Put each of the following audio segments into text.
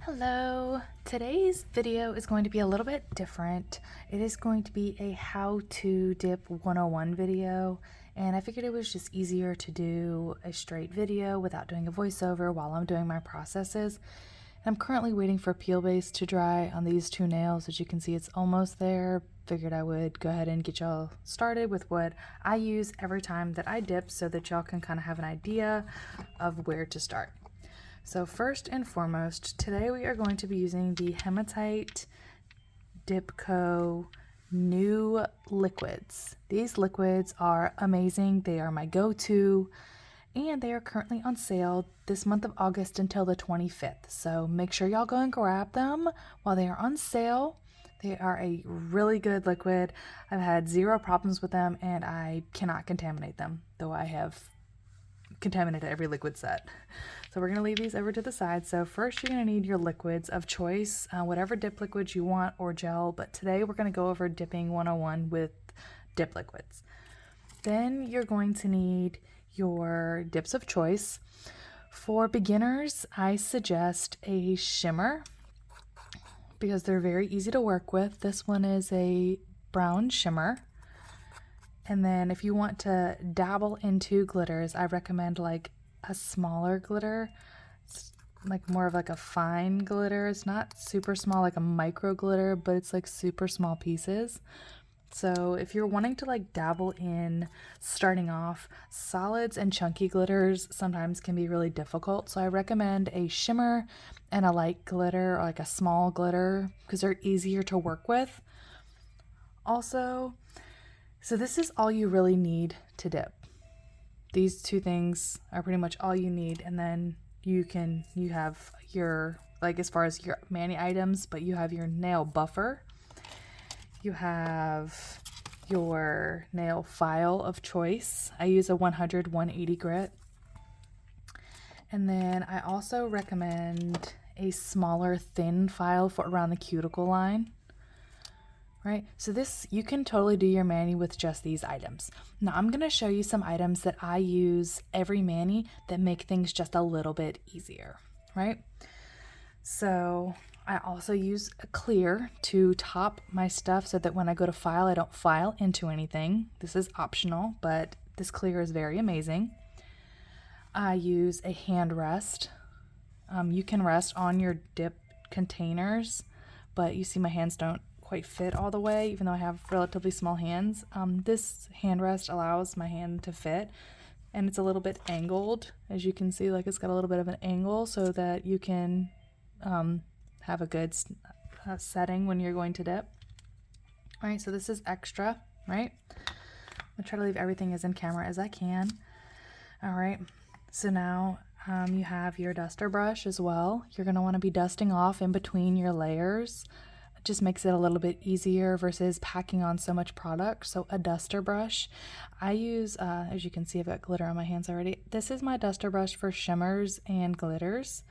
Hello! Today's video is going to be a little bit different. It is going to be a how to dip 101 video, and I figured it was just easier to do a straight video without doing a voiceover while I'm doing my processes. I'm currently waiting for peel base to dry on these two nails. As you can see, it's almost there. Figured I would go ahead and get y'all started with what I use every time that I dip so that y'all can kind of have an idea of where to start. So first and foremost, today we are going to be using the Hematite Dip Co new liquids. These liquids are amazing. They are my go-to, and they are currently on sale this month of August until the 25th. So make sure y'all go and grab them while they are on sale. They are a really good liquid. I've had zero problems with them, and I cannot contaminate them, though I have contaminated every liquid set. So we're going to leave these over to the side. So first you're going to need your liquids of choice, whatever dip liquids you want or gel, but today we're going to go over dipping 101 with dip liquids. Then you're going to need your dips of choice. For beginners, I suggest a shimmer because they're very easy to work with. This one is a brown shimmer. And then if you want to dabble into glitters, I recommend like a smaller glitter. It's like more of like a fine glitter. It's not super small like a micro glitter, but it's like super small pieces. So if you're wanting to like dabble in starting off, solids and chunky glitters sometimes can be really difficult. So I recommend a shimmer and a light glitter or like a small glitter because they're easier to work with. Also, so this is all you really need to dip. These two things are pretty much all you need, and then you have your, like as far as your mani items, but you have your nail buffer. You have your nail file of choice. I use a 100/180 grit. And then I also recommend a smaller thin file for around the cuticle line. Right, so this, you can totally do your mani with just these items. Now I'm going to show you some items that I use every mani that make things just a little bit easier, right? So I also use a clear to top my stuff so that when I go to file, I don't file into anything. This is optional, but this clear is very amazing. I use a hand rest. You can rest on your dip containers, but you see my hands don't quite fit all the way, even though I have relatively small hands. This hand rest allows my hand to fit, and it's a little bit angled, as you can see, like it's got a little bit of an angle so that you can have a good setting when you're going to dip. All right, so this is extra, right? I'll try to leave everything as in camera as I can. All right, so now you have your duster brush as well. You're going to want to be dusting off in between your layers. It just makes it a little bit easier versus packing on so much product. So a duster brush. I use, as you can see, I've got glitter on my hands already. This is my duster brush for shimmers and glitters,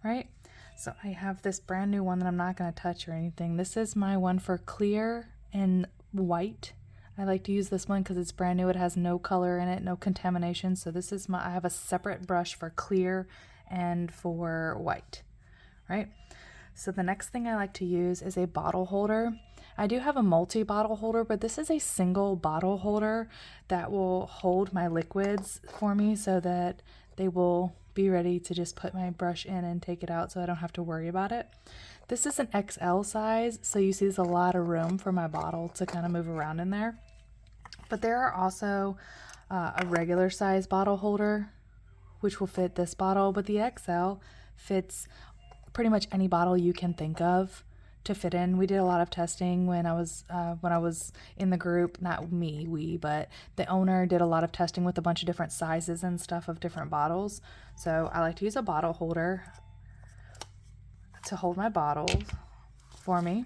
right? So I have this brand new one that I'm not going to touch or anything. This is my one for clear and white. I like to use this one because it's brand new. It has no color in it, no contamination. So this is I have a separate brush for clear and for white, right? So the next thing I like to use is a bottle holder. I do have a multi-bottle holder, but this is a single bottle holder that will hold my liquids for me so that they will be ready to just put my brush in and take it out so I don't have to worry about it. This is an XL size, so you see there's a lot of room for my bottle to kind of move around in there. But there are also a regular size bottle holder, which will fit this bottle, but the XL fits pretty much any bottle you can think of to fit in. We did a lot of testing when I was in the group, not me, but the owner did a lot of testing with a bunch of different sizes and stuff of different bottles. So I like to use a bottle holder to hold my bottles for me.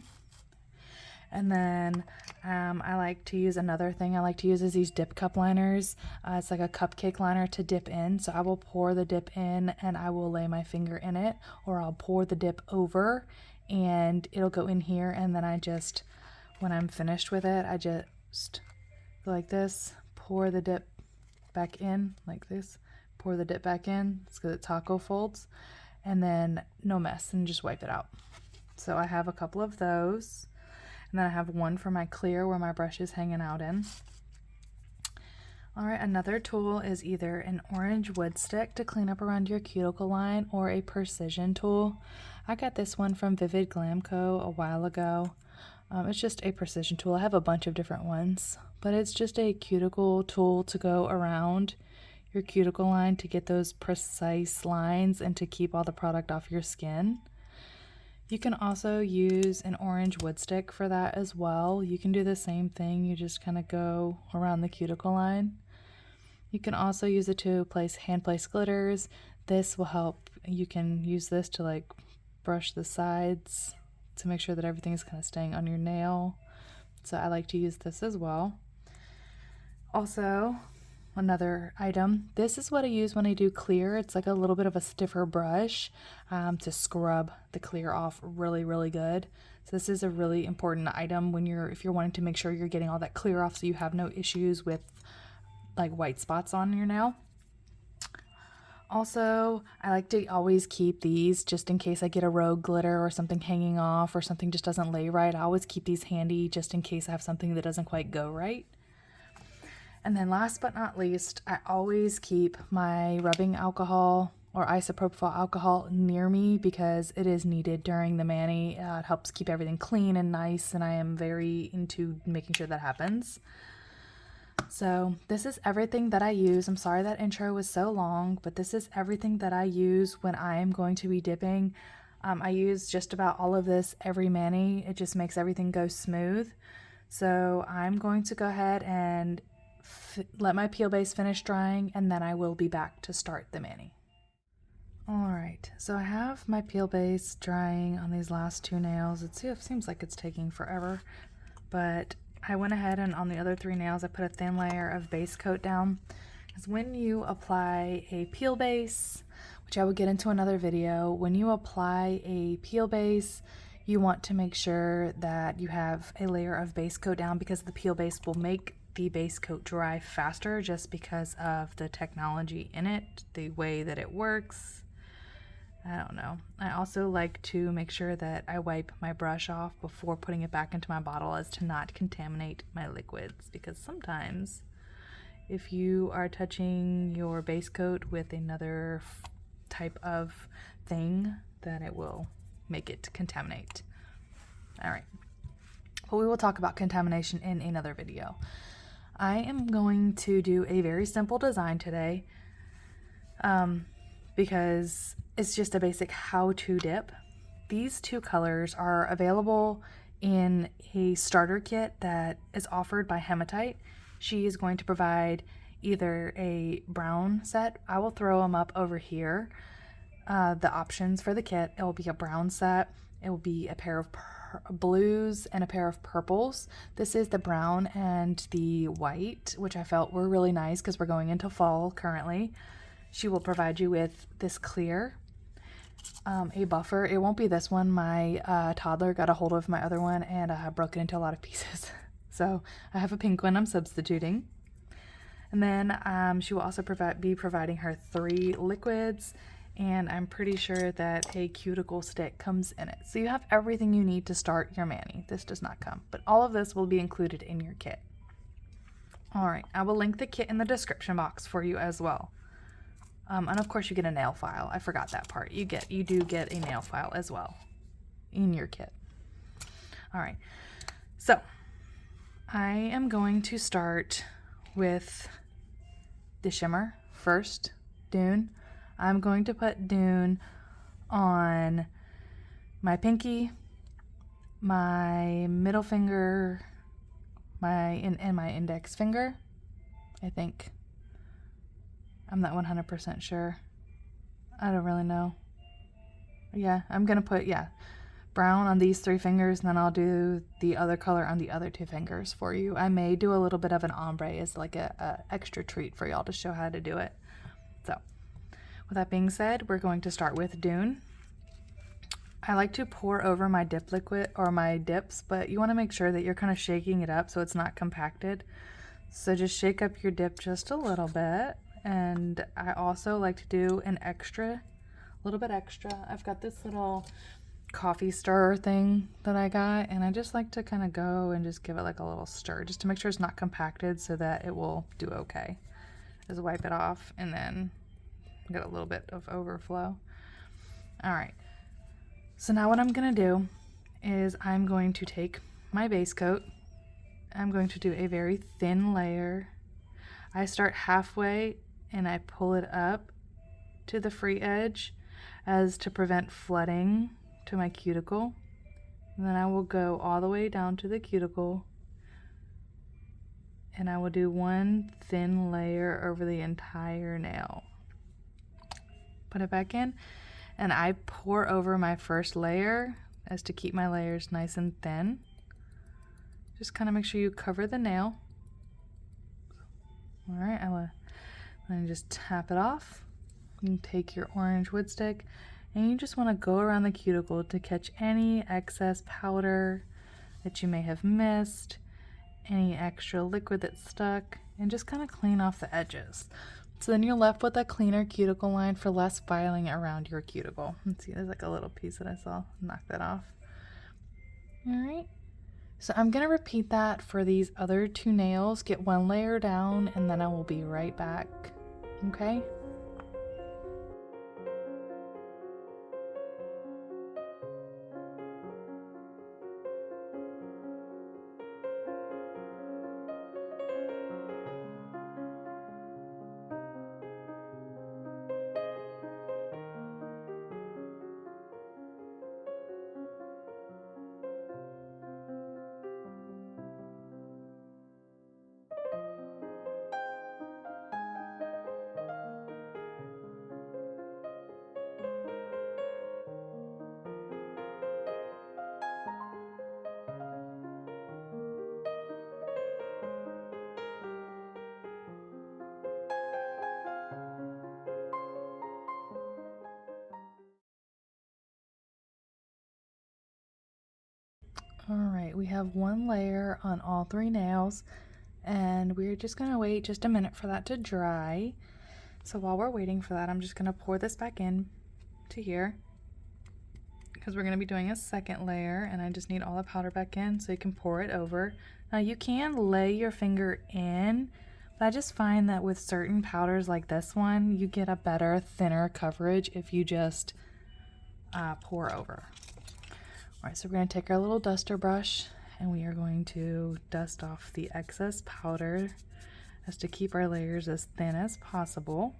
And then I like to use another thing I like to use is these Dipcup liners. It's like a cupcake liner to dip in. So I will pour the dip in and I will lay my finger in it, or I'll pour the dip over and it'll go in here. And then I just, when I'm finished with it, I just go like this, pour the dip back in like this, pour the dip back in. It's because it taco folds. and then no mess, and just wipe it out. So I have a couple of those, and then I have one for my clear where my brush is hanging out in. Alright, another tool is either an orange wood stick to clean up around your cuticle line or a precision tool. I got this one from Vivid Glam Co. a while ago. It's just a precision tool. I have a bunch of different ones, but it's just a cuticle tool to go around your cuticle line to get those precise lines and to keep all the product off your skin. You can also use an orange wood stick for that as well. You can do the same thing, you just kind of go around the cuticle line. You can also use it to place hand placed glitters. This will help. You can use this to like brush the sides to make sure that everything is kind of staying on your nail. So I like to use this as well. Also, another item, this is what I use when I do clear. It's like a little bit of a stiffer brush to scrub the clear off really good. So this is a really important item when if you're wanting to make sure you're getting all that clear off so you have no issues with like white spots on your nail. Also, I like to always keep these just in case I get a rogue glitter or something hanging off or something just doesn't lay right. I always keep these handy just in case I have something that doesn't quite go right. And then last but not least, I always keep my rubbing alcohol or isopropyl alcohol near me because it is needed during the mani. It helps keep everything clean and nice, and I am very into making sure that happens. So this is everything that I use. I'm sorry that intro was so long, but this is everything that I use when I am going to be dipping. I use just about all of this every mani. It just makes everything go smooth. So I'm going to go ahead and let my peel base finish drying, and then I will be back to start the mani. Alright, so I have my peel base drying on these last two nails. It seems like it's taking forever, but I went ahead and on the other three nails I put a thin layer of base coat down. Because when you apply a peel base, which I will get into another video, when you apply a peel base, you want to make sure that you have a layer of base coat down because the peel base will make the base coat dry faster just because of the technology in it, the way that it works. I don't know. I also like to make sure that I wipe my brush off before putting it back into my bottle as to not contaminate my liquids, because sometimes if you are touching your base coat with another type of thing, then it will make it contaminate. Alright, but we will talk about contamination in another video. I am going to do a very simple design today because it's just a basic how-to dip. These two colors are available in a starter kit that is offered by Hematite. She is going to provide either a brown set. I will throw them up over here. The options for the kit, it will be a brown set. It will be a pair of blues and a pair of purples. This is the brown and the white, which I felt were really nice because we're going into fall currently. She will provide you with this clear, a buffer. It won't be this one. My toddler got a hold of my other one and broke it into a lot of pieces. So I have a pink one I'm substituting. And then she will also be providing her 3 liquids, and I'm pretty sure that a cuticle stick comes in it. So you have everything you need to start your mani. This does not come, but all of this will be included in your kit. Alright, I will link the kit in the description box for you as well. And of course you get a nail file. I forgot that part. You do get a nail file as well in your kit. Alright, so I am going to start with the shimmer first, Dune. I'm going to put Dune on my pinky, my middle finger, and my index finger, I think. I'm not 100% sure. I don't really know. Yeah, I'm gonna put, brown on these 3 fingers, and then I'll do the other color on the other 2 fingers for you. I may do a little bit of an ombre as like a extra treat for y'all to show how to do it. So, with that being said, we're going to start with Dune. I like to pour over my dip liquid or my dips, but you want to make sure that you're kind of shaking it up so it's not compacted. So just shake up your dip just a little bit. And I also like to do a little bit extra. I've got this little coffee stirrer thing that I got, and I just like to kind of go and just give it like a little stir just to make sure it's not compacted so that it will do okay. Just wipe it off and then get a little bit of overflow. All right, so now what I'm gonna do is I'm going to take my base coat. I'm going to do a very thin layer. I start halfway and I pull it up to the free edge as to prevent flooding to my cuticle. And then I will go all the way down to the cuticle and I will do one thin layer over the entire nail. Put it back in and I pour over my first layer as to keep my layers nice and thin. Just kind of make sure you cover the nail. All right, I will then just tap it off. You take your orange wood stick and you just want to go around the cuticle to catch any excess powder that you may have missed, any extra liquid that's stuck, and just kind of clean off the edges. So then you're left with a cleaner cuticle line for less filing around your cuticle. Let's see, there's like a little piece that I saw. Knock that off. All right. So I'm going to repeat that for these other two nails, get one layer down, and then I will be right back. Okay? All right, we have one layer on all three nails, and we're just gonna wait just a minute for that to dry. So while we're waiting for that, I'm just gonna pour this back in to here because we're gonna be doing a second layer, and I just need all the powder back in so you can pour it over. Now you can lay your finger in, but I just find that with certain powders like this one, you get a better, thinner coverage if you just pour over. All right, so we're going to take our little duster brush and we are going to dust off the excess powder as to keep our layers as thin as possible.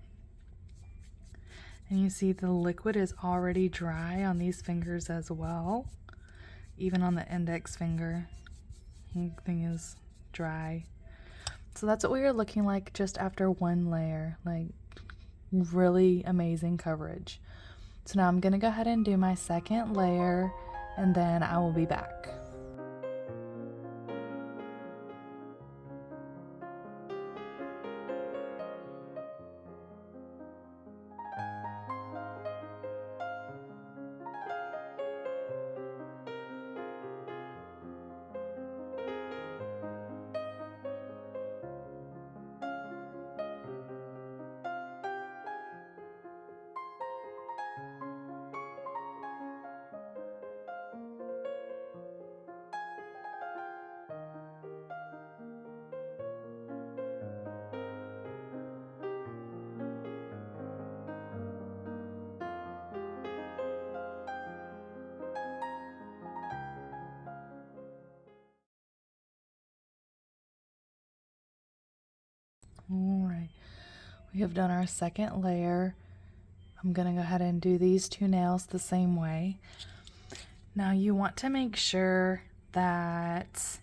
And you see the liquid is already dry on these fingers as well. Even on the index finger, everything is dry. So that's what we are looking like just after one layer, like really amazing coverage. So now I'm going to go ahead and do my second layer, and then I will be back. All right, we have done our second layer. I'm gonna go ahead and do these two nails the same way. Now you want to make sure that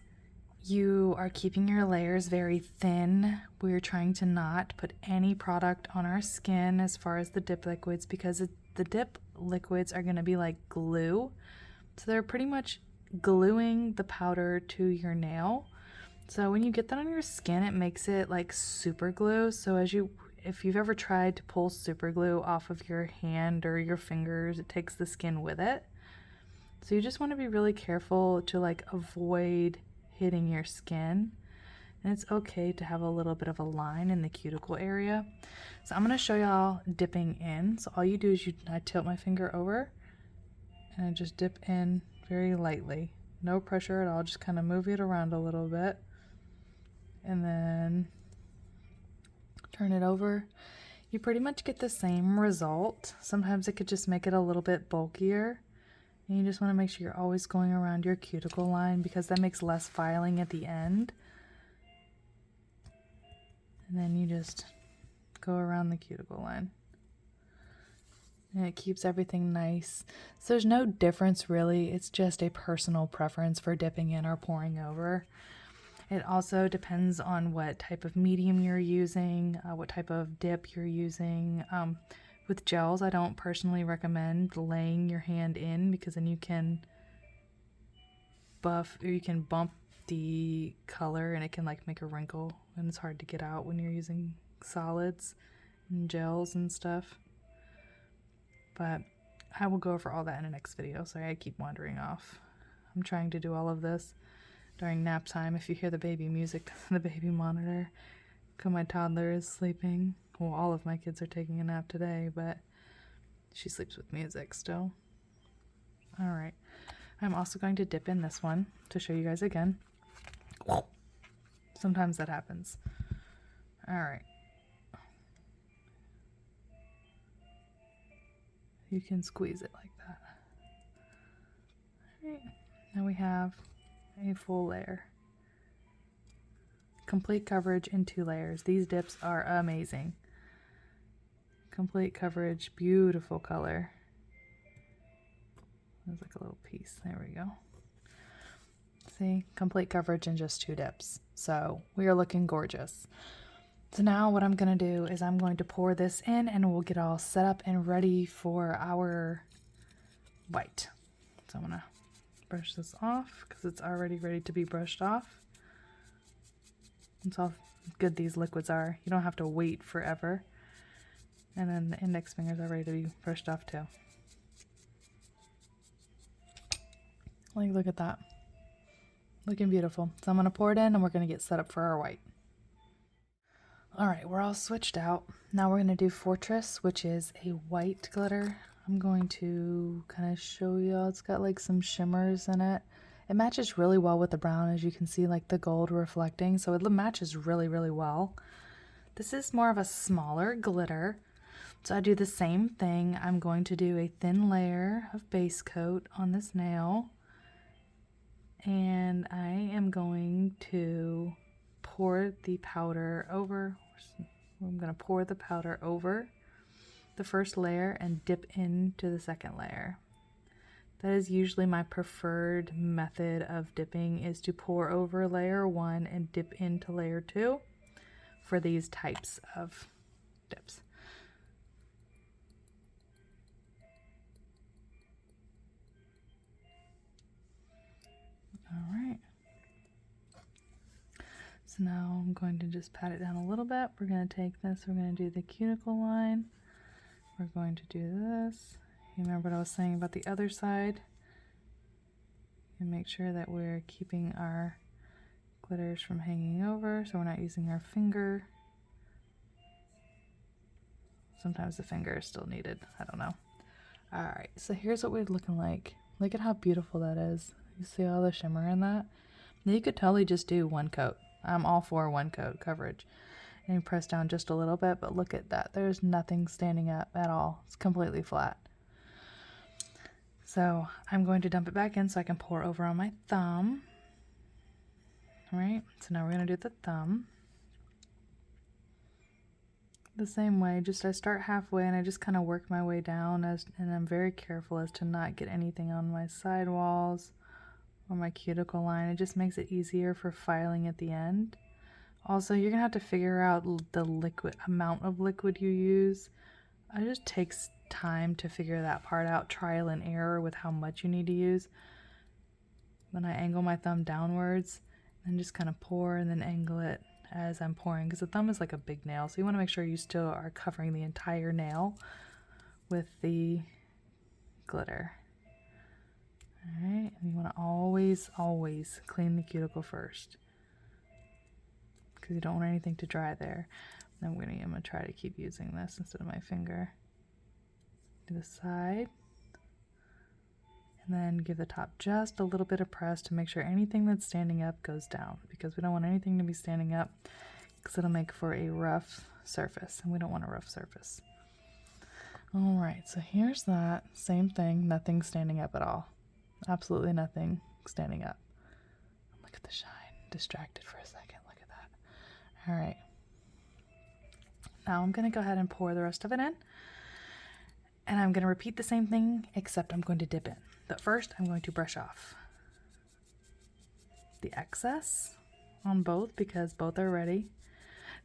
you are keeping your layers very thin. We're trying to not put any product on our skin as far as the dip liquids, because the dip liquids are gonna be like glue. So they're pretty much gluing the powder to your nail. So when you get that on your skin, it makes it like super glue. So if you've ever tried to pull super glue off of your hand or your fingers, it takes the skin with it. So you just want to be really careful to like avoid hitting your skin. And it's okay to have a little bit of a line in the cuticle area. So I'm going to show y'all dipping in. So all you do is I tilt my finger over and I just dip in very lightly. No pressure at all, just kind of move it around a little bit. And then turn it over. You pretty much get the same result. Sometimes it could just make it a little bit bulkier. And you just want to make sure you're always going around your cuticle line because that makes less filing at the end. And then you just go around the cuticle line. And it keeps everything nice. So there's no difference really. It's just a personal preference for dipping in or pouring over. It also depends on what type of medium you're using, what type of dip you're using. With gels, I don't personally recommend laying your hand in because then you can buff or you can bump the color and it can like make a wrinkle and it's hard to get out when you're using solids and gels and stuff. But I will go over all that in the next video. Sorry, I keep wandering off. I'm trying to do all of this during nap time. If you hear the baby music, the baby monitor, because my toddler is sleeping. Well, all of my kids are taking a nap today, but she sleeps with music still. All right. I'm also going to dip in this one to show you guys again. Sometimes that happens. All right. You can squeeze it like that. All right. Now we have a full layer. Complete coverage in 2 layers. These dips are amazing. Complete coverage, beautiful color. There's like a little piece. There we go. See, complete coverage in just 2 dips. So we are looking gorgeous. So now what I'm going to do is I'm going to pour this in and we'll get all set up and ready for our white. So I'm going to brush this off because it's already ready to be brushed off. That's how good these liquids are. You don't have to wait forever. And then the index fingers are ready to be brushed off too. Like, look at that. Looking beautiful. So I'm going to pour it in and we're going to get set up for our white. All right, we're all switched out. Now we're going to do Fortress, which is a white glitter. I'm going to kind of show y'all. It's got like some shimmers in it. It matches really well with the brown, as you can see, like the gold reflecting. So it matches really, really well. This is more of a smaller glitter. So I do the same thing. I'm going to do a thin layer of base coat on this nail. And I am going to pour the powder over. I'm going to pour the powder over the first layer and dip into the second layer. That is usually my preferred method of dipping, is to pour over layer 1 and dip into layer 2 for these types of dips. All right. So now I'm going to just pat it down a little bit. We're going to take this, we're going to do the cuticle line. We're going to do this. You remember what I was saying about the other side? And make sure that we're keeping our glitters from hanging over, so we're not using our finger. Sometimes the finger is still needed. I don't know. All right, so here's what we're looking like. Look at how beautiful that is. You see all the shimmer in that? Now you could totally just do 1 coat. I'm all for 1 coat coverage. And you press down just a little bit, but look at that. There's nothing standing up at all. It's completely flat. So I'm going to dump it back in so I can pour over on my thumb. All right, so now we're going to do the thumb. The same way, just I start halfway and I just kind of work my way down, and I'm very careful as to not get anything on my side walls or my cuticle line. It just makes it easier for filing at the end. Also, you're going to have to figure out the amount of liquid you use. It just takes time to figure that part out, trial and error with how much you need to use. Then I angle my thumb downwards and just kind of pour and then angle it as I'm pouring, because the thumb is like a big nail, so you want to make sure you still are covering the entire nail with the glitter. All right, and you want to always clean the cuticle first. because you don't want anything to dry there. I'm gonna try to keep using this instead of my finger. To the side. And then give the top just a little bit of press to make sure anything that's standing up goes down, because we don't want anything to be standing up because it'll make for a rough surface, and we don't want a rough surface. All right, so here's that. Same thing, nothing standing up at all. Absolutely nothing standing up. Look at the shine. Distracted for a second. Look at that. All right. Now I'm going to go ahead and pour the rest of it in. And I'm going to repeat the same thing, except I'm going to dip in. But first, I'm going to brush off the excess on both because both are ready.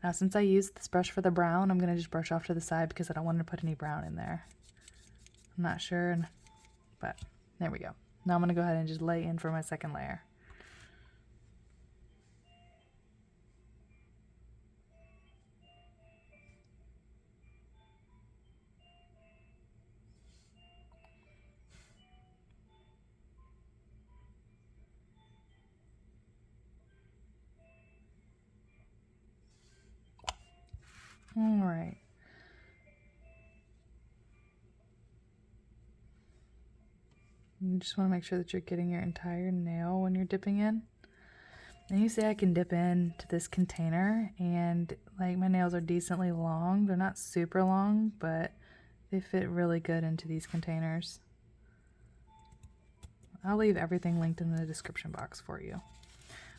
Now, since I used this brush for the brown, I'm going to just brush off to the side because I don't want to put any brown in there. I'm not sure, but there we go. Now I'm going to go ahead and just lay in for my second layer. All right. You just want to make sure that you're getting your entire nail when you're dipping in. And you see I can dip into this container, and like my nails are decently long. They're not super long, but they fit really good into these containers. I'll leave everything linked in the description box for you.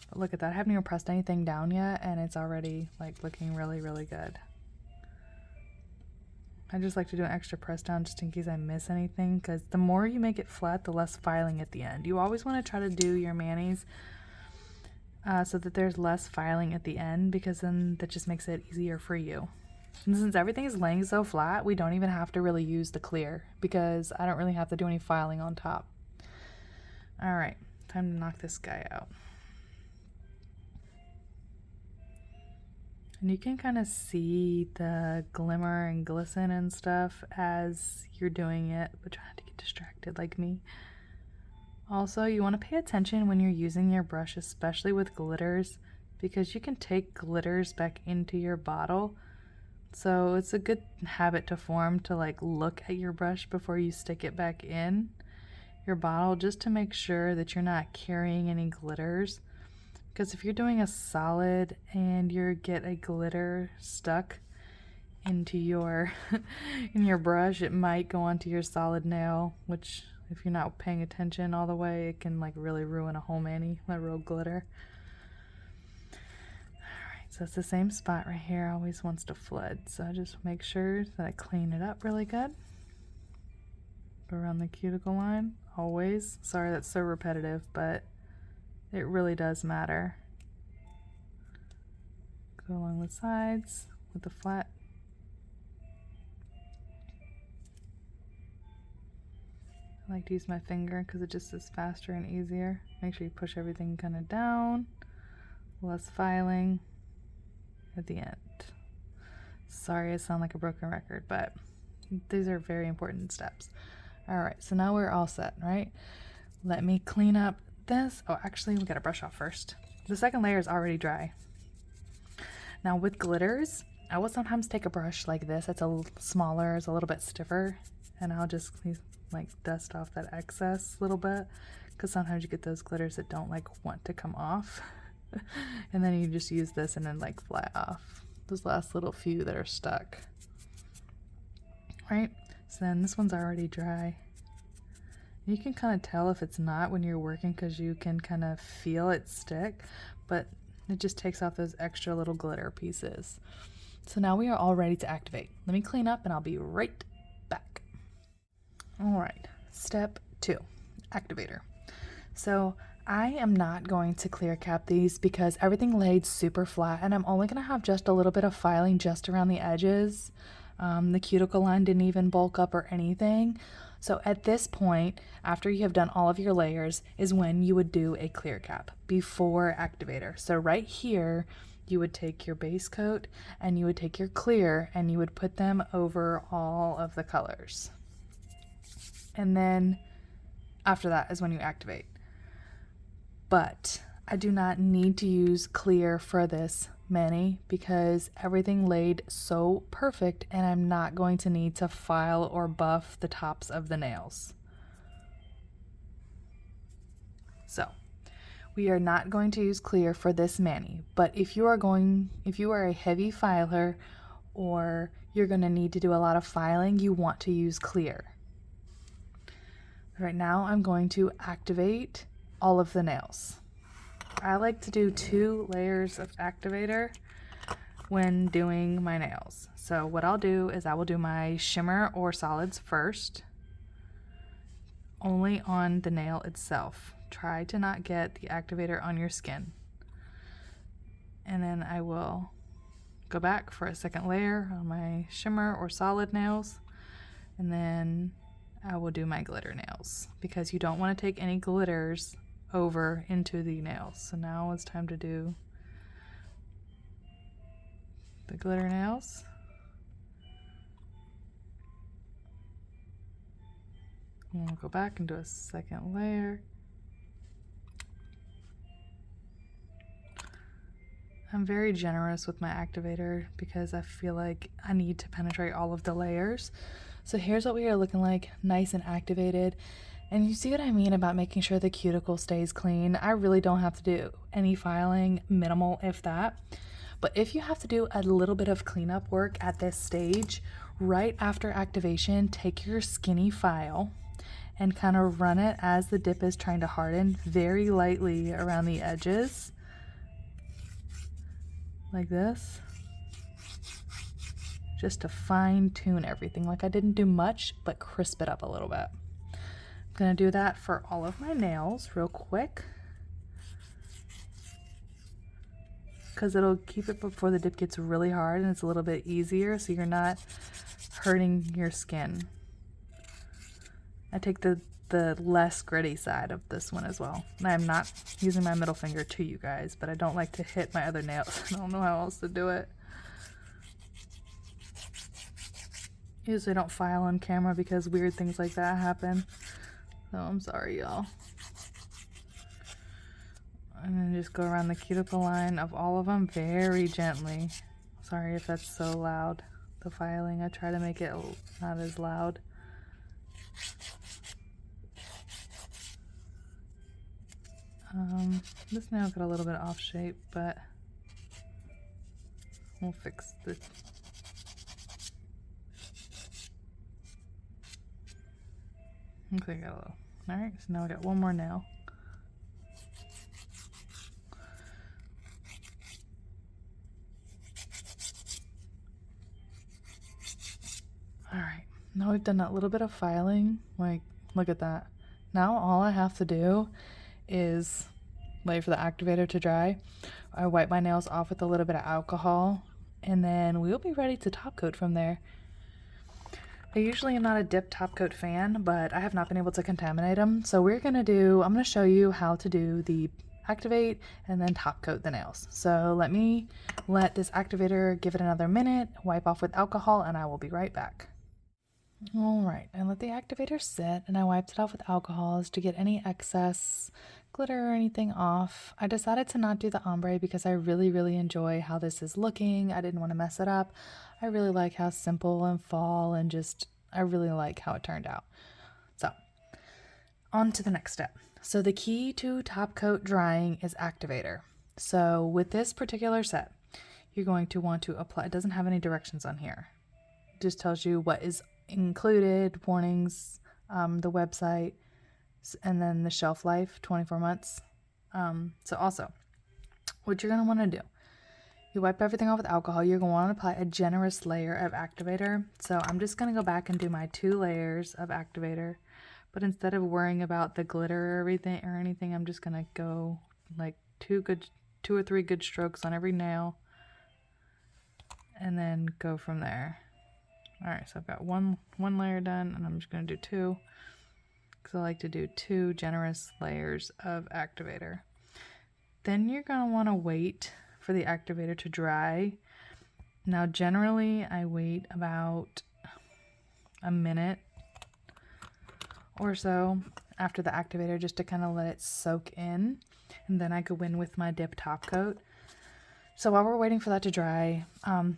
But look at that. I haven't even pressed anything down yet, and it's already like looking really, really good. I just like to do an extra press down just in case I miss anything, because the more you make it flat, the less filing at the end. You always want to try to do your manis so that there's less filing at the end, because then that just makes it easier for you. And since everything is laying so flat, we don't even have to really use the clear, because I don't really have to do any filing on top. All right, time to knock this guy out. And you can kind of see the glimmer and glisten and stuff as you're doing it, but try not to get distracted like me. Also, you want to pay attention when you're using your brush, especially with glitters, because you can take glitters back into your bottle. So it's a good habit to form to like look at your brush before you stick it back in your bottle, just to make sure that you're not carrying any glitters. Because if you're doing a solid and you get a glitter stuck into your in your brush, it might go onto your solid nail, which if you're not paying attention all the way, it can like really ruin a whole mani, that real glitter. Alright, so it's the same spot right here, always wants to flood. So I just make sure that I clean it up really good. Go around the cuticle line, always. Sorry that's so repetitive, but it really does matter. Go along the sides with the flat. I like to use my finger because it just is faster and easier. Make sure you push everything kind of down. Less filing at the end. Sorry I sound like a broken record, but these are very important steps. Alright, so now we're all set, right? Let me clean up this. Oh, actually, we gotta brush off first. The second layer is already dry. Now with glitters, I will sometimes take a brush like this. It's a little smaller, it's a little bit stiffer, and I'll just like dust off that excess a little bit, because sometimes you get those glitters that don't like want to come off. And then you just use this and then like fly off those last little few that are stuck. Right? So then this one's already dry. You can kind of tell if it's not when you're working, because you can kind of feel it stick, but it just takes off those extra little glitter pieces. So now we are all ready to activate. Let me clean up and I'll be right back. All right, step 2, activator. So I am not going to clear cap these because everything laid super flat, and I'm only gonna have just a little bit of filing just around the edges. The cuticle line didn't even bulk up or anything. So at this point, after you have done all of your layers, is when you would do a clear cap before activator. So right here, you would take your base coat and you would take your clear and you would put them over all of the colors. And then after that is when you activate. But I do not need to use clear for this many because everything laid so perfect and I'm not going to need to file or buff the tops of the nails. So we are not going to use clear for this mani, but if you are a heavy filer or you're going to need to do a lot of filing, you want to use clear. Right now I'm going to activate all of the nails. I like to do 2 layers of activator when doing my nails. So what I'll do is I will do my shimmer or solids first, only on the nail itself. Try to not get the activator on your skin. And then I will go back for a second layer on my shimmer or solid nails, and then I will do my glitter nails because you don't want to take any glitters over into the nails. So now it's time to do the glitter nails. And we'll go back and do a second layer. I'm very generous with my activator because I feel like I need to penetrate all of the layers. So here's what we are looking like, nice and activated. And you see what I mean about making sure the cuticle stays clean. I really don't have to do any filing, minimal if that. But if you have to do a little bit of cleanup work at this stage, right after activation, take your skinny file and kind of run it as the dip is trying to harden very lightly around the edges. Like this, just to fine tune everything. Like I didn't do much, but crisp it up a little bit. I'm gonna do that for all of my nails real quick, because it'll keep it before the dip gets really hard and it's a little bit easier so you're not hurting your skin. I take the less gritty side of this one as well. And I'm not using my middle finger to you guys, but I don't like to hit my other nails. I don't know how else to do it. Usually I don't file on camera because weird things like that happen. So I'm sorry, y'all. And then just go around the cuticle line of all of them very gently. Sorry if that's so loud, the filing. I try to make it not as loud. This nail got a little bit off shape, but we'll fix this. Okay, got a little. Alright, so now we got one more nail. Alright, now we've done that little bit of filing. Like, look at that. Now all I have to do is wait for the activator to dry. I wipe my nails off with a little bit of alcohol, and then we'll be ready to top coat from there. I usually am not a dip top coat fan, but I have not been able to contaminate them. So I'm gonna show you how to do the activate and then top coat the nails. So let me let this activator give it another minute, wipe off with alcohol, and I will be right back. Alright, I let the activator sit and I wiped it off with alcohols to get any excess glitter or anything off. I decided to not do the ombre because I really enjoy how this is looking. I didn't want to mess it up. I really like how simple and fall and just, I really like how it turned out. So, on to the next step. So the key to top coat drying is activator. So with this particular set, you're going to want to apply, it doesn't have any directions on here. It just tells you what is included, warnings, the website, and then the shelf life, 24 months. So also, what you're going to want to do, you wipe everything off with alcohol. You're going to want to apply a generous layer of activator. So I'm just going to go back and do my 2 layers of activator, but instead of worrying about the glitter or anything, I'm just going to go like 2 or 3 good strokes on every nail and then go from there. Alright, so I've got one layer done, and I'm just going to do 2 because I like to do 2 generous layers of activator. Then you're going to want to wait for the activator to dry. Now generally I wait about a minute or so after the activator just to kind of let it soak in, and then I go in with my dip top coat. So while we're waiting for that to dry, a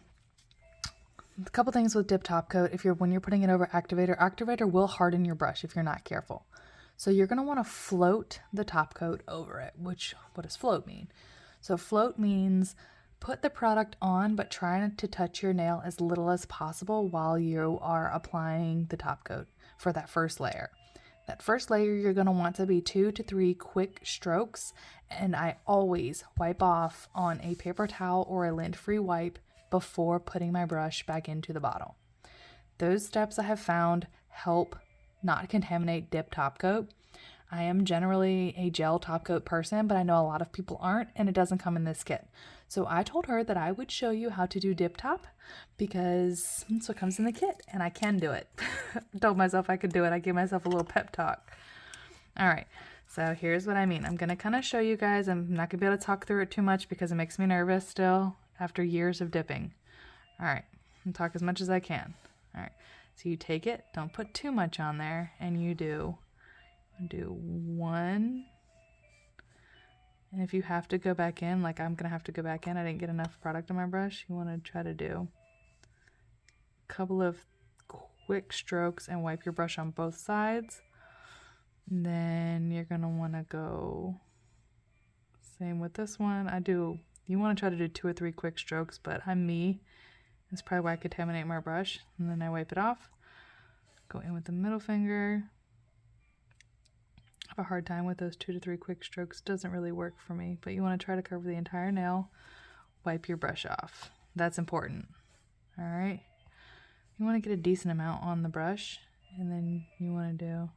couple things with dip top coat. When you're putting it over activator will harden your brush if you're not careful. So you're going to want to float the top coat over it. What does float mean? So float means put the product on, but try not to touch your nail as little as possible while you are applying the top coat for that first layer. That first layer you're going to want to be 2 to 3 quick strokes, and I always wipe off on a paper towel or a lint-free wipe before putting my brush back into the bottle. Those steps I have found help not contaminate dip top coat. I am generally a gel top coat person, but I know a lot of people aren't, and it doesn't come in this kit. So I told her that I would show you how to do dip top because that's what comes in the kit, and I can do it. Told myself I could do it. I gave myself a little pep talk. All right, so here's what I mean. I'm going to kind of show you guys. I'm not going to be able to talk through it too much because it makes me nervous still after years of dipping. All right, I'll talk as much as I can. All right, so you take it, don't put too much on there, and you do 1. And if you have to go back in, like I'm going to have to go back in, I didn't get enough product on my brush, you want to try to do a couple of quick strokes and wipe your brush on both sides. And then you're going to want to go same with this one. You want to try to do 2 or 3 quick strokes, but I'm me. That's probably why I contaminate my brush. And then I wipe it off. Go in with the middle finger. I have a hard time with those 2 to 3 quick strokes. Doesn't really work for me, but you want to try to cover the entire nail. Wipe your brush off. That's important. All right. You want to get a decent amount on the brush, and then you want to do,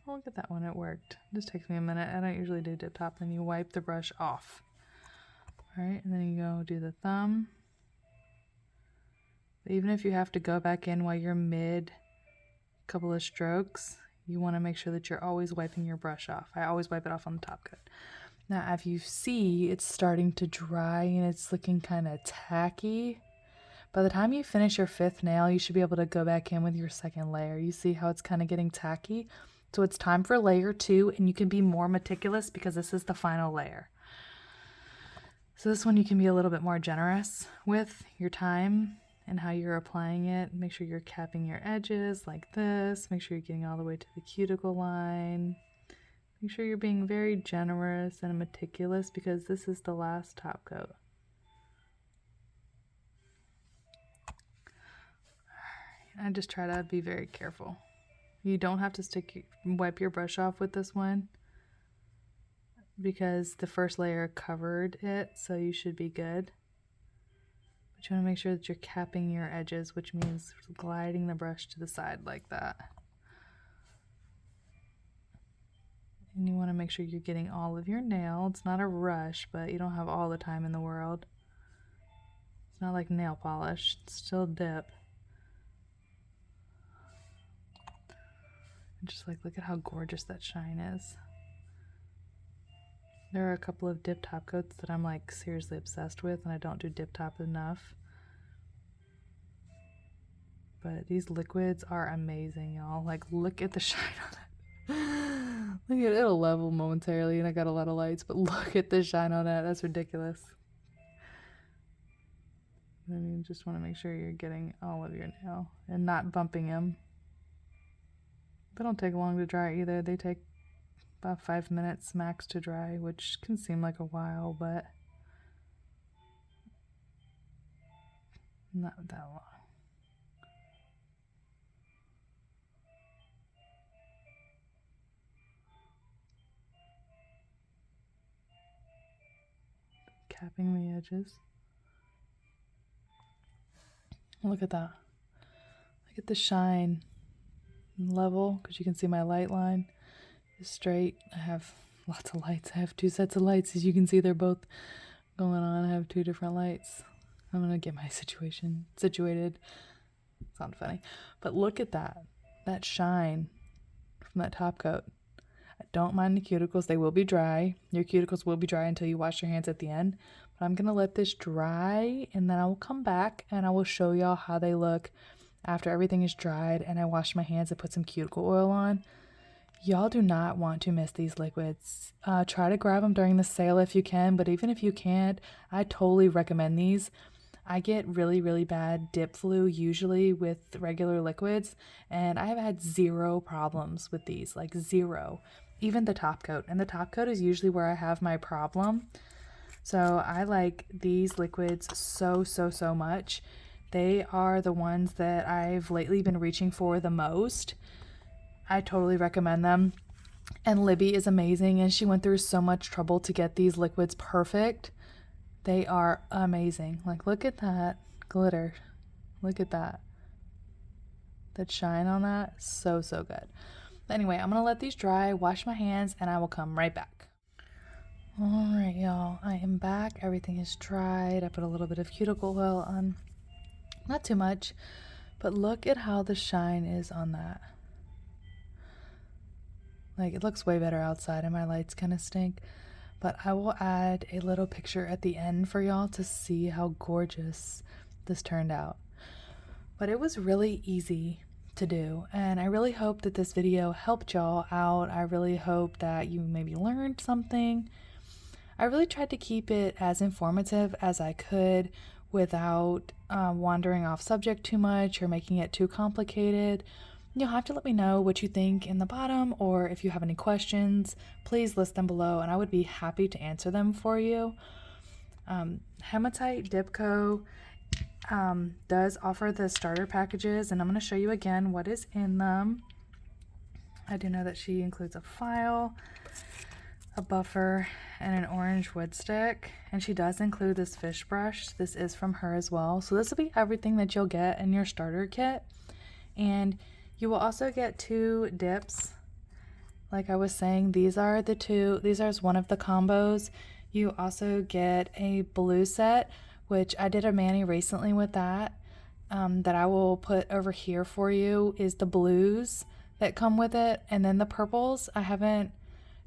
oh, look at that one, it worked. It just takes me a minute. I don't usually do dip top. Then you wipe the brush off. All right, and then you go do the thumb. But even if you have to go back in while you're mid couple of strokes, you want to make sure that you're always wiping your brush off. I always wipe it off on the top coat. Now, if you see, it's starting to dry and it's looking kind of tacky. By the time you finish your 5th nail, you should be able to go back in with your 2nd layer. You see how it's kind of getting tacky? So it's time for layer 2, and you can be more meticulous because this is the final layer. So this one you can be a little bit more generous with your time and how you're applying it. Make sure you're capping your edges like this. Make sure you're getting all the way to the cuticle line. Make sure you're being very generous and meticulous because this is the last top coat. I just try to be very careful. You don't have to wipe your brush off with this one because the first layer covered it, so you should be good. But you want to make sure that you're capping your edges, which means gliding the brush to the side like that. And you want to make sure you're getting all of your nail. It's not a rush, but you don't have all the time in the world. It's not like nail polish, it's still dip. And just like, look at how gorgeous that shine is. There are a couple of dip top coats that I'm like seriously obsessed with, and I don't do dip top enough. But these liquids are amazing, y'all. Like, look at the shine on it. Look at it, it'll level momentarily, and I got a lot of lights, but look at the shine on that. That's ridiculous. Then you just want to make sure you're getting all of your nail and not bumping them. They don't take long to dry either. They take about 5 minutes max to dry, which can seem like a while, but not that long. Capping the edges. Look at that. Look at the shine. Level, because you can see my light line is straight. I have lots of lights. I have 2 sets of lights. As you can see, they're both going on. I have 2 different lights. I'm going to get my situation situated. Sound funny. But look at that. That shine from that top coat. I don't mind the cuticles. They will be dry. Your cuticles will be dry until you wash your hands at the end. But I'm going to let this dry, and then I will come back and I will show y'all how they look after everything is dried and I wash my hands and put some cuticle oil on. Y'all do not want to miss these liquids. Try to grab them during the sale if you can, but even if you can't, I totally recommend these. I get really, really bad dip flu usually with regular liquids, and I have had zero problems with these, like zero. Even the top coat, and the top coat is usually where I have my problem. So I like these liquids so, so, so much. They are the ones that I've lately been reaching for the most. I totally recommend them. And Libby is amazing, and she went through so much trouble to get these liquids perfect. They are amazing. Like, look at that glitter. Look at that. That shine on that. So, so good. But anyway, I'm going to let these dry, wash my hands, and I will come right back. Alright, y'all. I am back. Everything is dried. I put a little bit of cuticle oil on. Not too much, but look at how the shine is on that. Like, it looks way better outside and my lights kind of stink, but I will add a little picture at the end for y'all to see how gorgeous this turned out. But it was really easy to do, and I really hope that this video helped y'all out. I really hope that you maybe learned something. I really tried to keep it as informative as I could without wandering off subject too much or making it too complicated. You'll have to let me know what you think in the bottom, or if you have any questions, please list them below and I would be happy to answer them for you. Hematite Dip Co does offer the starter packages, and I'm going to show you again what is in them. I do know that she includes a file, a buffer, and an orange wood stick, and she does include this fish brush. This is from her as well, so this will be everything that you'll get in your starter kit. And you will also get 2 dips. Like I was saying, these are one of the combos. You also get a blue set, which I did a mani recently with that I will put over here for you, is the blues that come with it. And then the purples, I haven't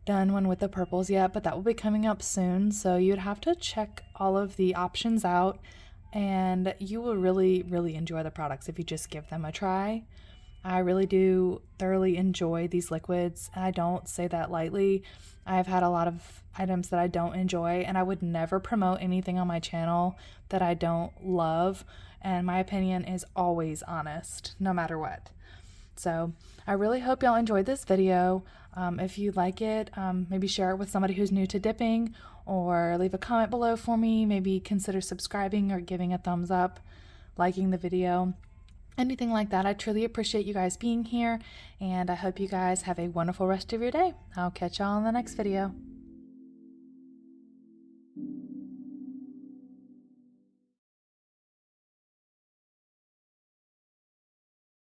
done one with the purples yet, but that will be coming up soon. So you'd have to check all of the options out, and you will really, really enjoy the products if you just give them a try. I really do thoroughly enjoy these liquids. I don't say that lightly. I've had a lot of items that I don't enjoy, and I would never promote anything on my channel that I don't love. And my opinion is always honest, no matter what. So I really hope y'all enjoyed this video. If you like it, maybe share it with somebody who's new to dipping, or leave a comment below for me. Maybe consider subscribing or giving a thumbs up, liking the video. Anything like that. I truly appreciate you guys being here, and I hope you guys have a wonderful rest of your day. I'll catch y'all in the next video.